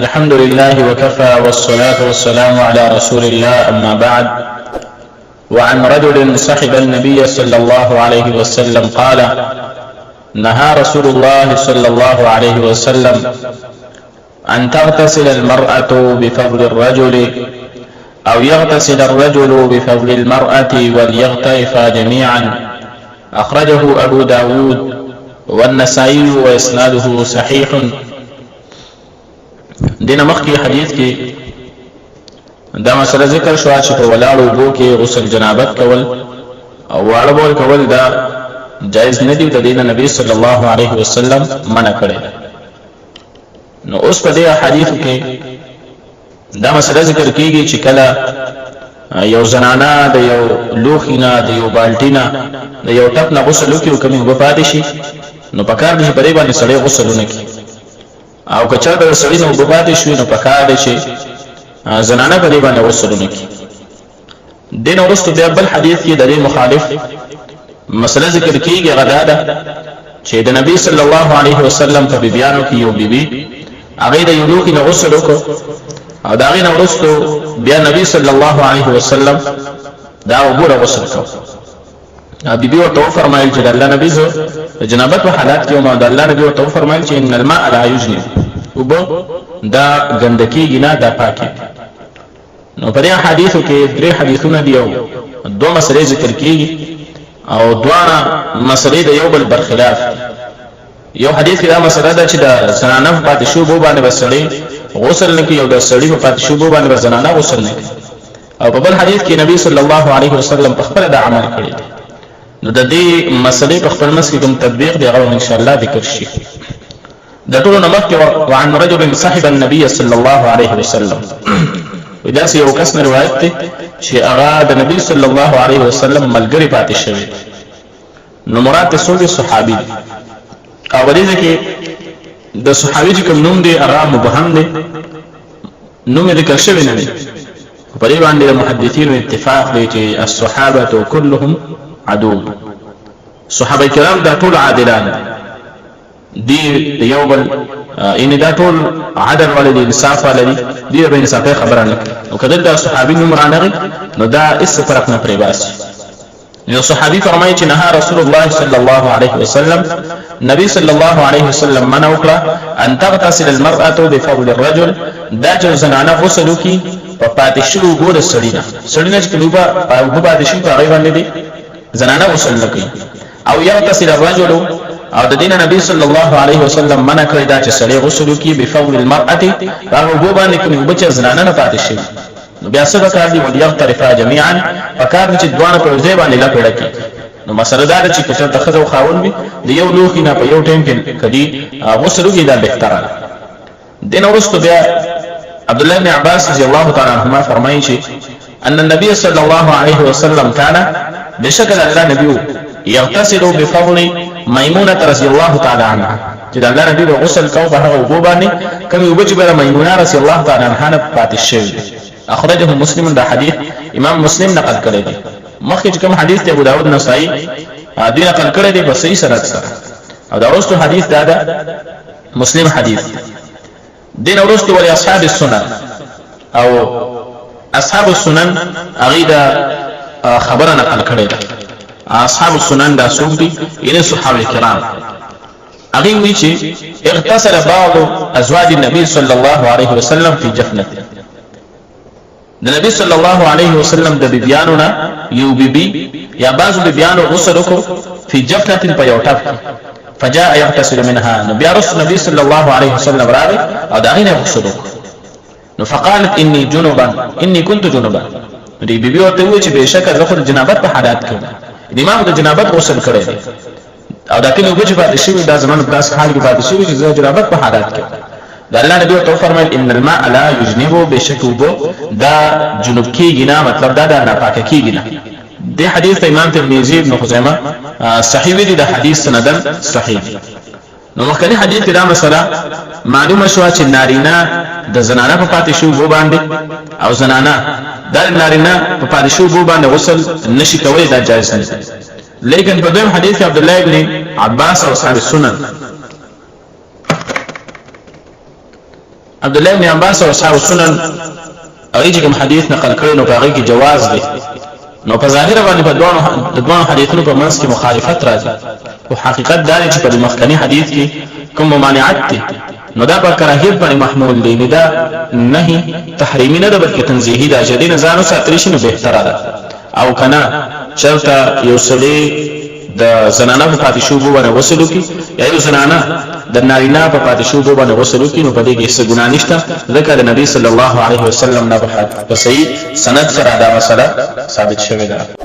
الحمد لله وكفى والصلاة والسلام على رسول الله أما بعد. وعن رجل صحب النبي صلى الله عليه وسلم قال: نهى رسول الله صلى الله عليه وسلم أن تغتسل المرأة بفضل الرجل أو يغتسل الرجل بفضل المرأة وليغترفا جميعا. أخرجه أبو داود والنسائي وإسناده صحيح. دین مخی حدیث کی دا مسئلہ ذکر شو چې په ولاړو اوبو کې غسل جنابت کول او واړه بول کول دا جائز نه دی. د دین نبی صلی الله علیه وسلم منع کړی. نو اوس په دې حدیث کې دا مسئلہ ذکر کیږي چې کله یو زنانه د یو لوخینا د یو بالټینا د یو ټپ نه غسل وکړي او کومه وبا پاتې شي نو پکار دي په دې باندې سړی غسل ونکړي. او کچا د سړی نو وبا دي شوی نو پکار دي چې زنانه په دې باندې غسل ونکړي. دین ورستو بیا بل حدیث کې د دې مخالف مسله ذکر کیږي غدا ده چې د نبی صلی الله علیه وسلم په بیانو کې یو بیبي هغه د یو لوخي نه غسل وکړ او دا غي نه ورستو بیا نبی صلی الله علیه وسلم دا وګوره غسل وکړ. بیبي ورته فرمایل چې الله نبی زو جنابت په حالات کې ما د الله نبی ورته فرمایل چې ان الماء لا یجنب وبو دا ګندکی نه دا پاکي. نو په دې حدیثو کې درې حدیثونه دي او دوه مسلې ذکر کیږي او دواړه مسلې د یو بل برخلاف. یو حدیث کې دا مسله ده چې د زنانه په پاتې شو بو باندې وسړي غسل نه کوي او د سړي په پاتې شو بو باندې زنانه غسل نه کوي. او په بل حدیث کې نبی صلی الله علیه وسلم په خپل دا عمل کړی. نو د دې مسلې په خپل مس کې کوم تطبیق دی هغه ان شاء الله ذکر شي. د ټولو نمک وعن رجل صاحب النبي صلى الله عليه وسلم ودا سي یو کس روایت ته چې هغه د نبی صلی الله علیه وسلم ملګری پاتې شوی. نو مراد ته صحابي او ورته کې د صحابي چې کوم نوم دی هغه مبهم دی، نوم یې ذکر شوی نه دی. په دې باندې محدثین اتفاق دی چې الصحابه كلهم عدو. صحابه کرام دا ټول عادلان دي یو بل ان دا ټول عدل ولدي انصاف ولدي دي به انصاف خبره نه او کله دا صحابي نوم رانغي نو دا اس فرق نه پرې باسي. یو صحابي فرمایي چې نه رسول الله صلی الله علیه وسلم نبی صلی الله علیه وسلم منع وکړه ان تغتسل المرأة بفضل الرجل دا چې زنانه غسل وکړي په پاتې شو ګور سړینا چې کلوبا په پاتې شو هغه باندې دي زنانه غسل نه کوي. او یغتسل الرجل او د دین نبی صلی الله علیه وسلم منع کړی دا چې سړی غسل وکړي بفضل المرأة هغه ګو باندې کوي وبچ زنانه نه پاتې شي. نو بیا څه وکړي دی وليغترفا جميعا فکار چې دوانه په ځای باندې لپړه کی. نو مسله دا چې کچر د خزو خاون وي د یو لوخي نه په یو ټیم کې کدي غسل وکړي دا بهتره. دین ورستو بیا عبد الله بن عباس رضی الله تعالی عنهما فرمایي چې ان النبي صلى الله عليه وسلم كان بشكل الله نبي يغتسل بفضل ميمونة رضي الله تعالى عنها چې الله نبی غسل کوي په هغه وبو باندې کوي وبچ بر ميمونه رضي الله تعالى عنها پاتې شوی. اخرجه مسلم دا حدیث امام مسلم نقل کړی دی. مخکې کوم حدیث ته ابو داود نسائی دی نقل کړی دی په صحیح سند سره او دا ورستو حدیث دا مسلم حدیث. دین ورستو ولي اصحاب السنن او اصحاب السنن عقیده خبره نقل کړی ده. اصحاب السنن دا څوک دي؟ یعنی صحابه کرام. هغه وی چې اغتسل بعض ازواج النبي صلى الله عليه وسلم في جفنه. د نبی صلی الله علیه وسلم د بیبیانو نه یو بیبي یا بعض بیبیانو غسل وکړ په جفنه په یو ټپ فجاء يغتسل منها. نبی رسول نبی صلی الله علیه وسلم راغی او دا غینه غسل وکړ. نو فقالت اني كنت جنبا. دی بیبي ورته وی چې بهشکه زه خو جنابت په حالات کې امام د جنابت غسل کړی دی او دا کله وجه پاتې شوی دا زمانه داس حال کې پاتې شوی چې زه جنابت په حالات کې دا الله نبی ورته فرمایل ان الماء لا يجنب بشكوبو دا جنوب کېږي نه مطلب دا نه پاکه کېږي نه. د حدیث امام ترمذی ابن خزیمه صحیح دی دا حدیث سندن صحیح. نو مخکنی حدیث کې دا مسله معلومه شو چې نارینه د زنانه په پاتې شو وو باندې او زنانه د نارینه په پاتې شو وو باندې غسل نشي کولای دا جایز نه. لیکن په دویم حدیث کې عبد الله ابن عباس او اصحاب السنن عبد الله بن عباس او اصحاب السنن هغه چې کوم حدیث نقل کړي نو هغه کې جواز دی، نو په ظاهر باندې په دوه حدیثونو په منځ کې مخالفت راځي، او حقیقت دا دی چې په مخکنی حدیث کې کوم ممانعت دي نو دا په کراهیت باندې محمول دی، نه دا نهي تحریمی نه ده بلکې تنزیهی ده، چې دې نه ځان ساتل شي نو بهتره ده. او کنه چرته یو سړی د زنانه په پاتې شوبو باندې غسل وکړي یا یو زنانه د نارینه په پاتې شوبو باندې غسل وکړي نو په دې کې څه ګناه نشته، ځکه د نبی صلی الله علیه وسلم نه په صحیح سند سره دا مسله ثابت شوې ده.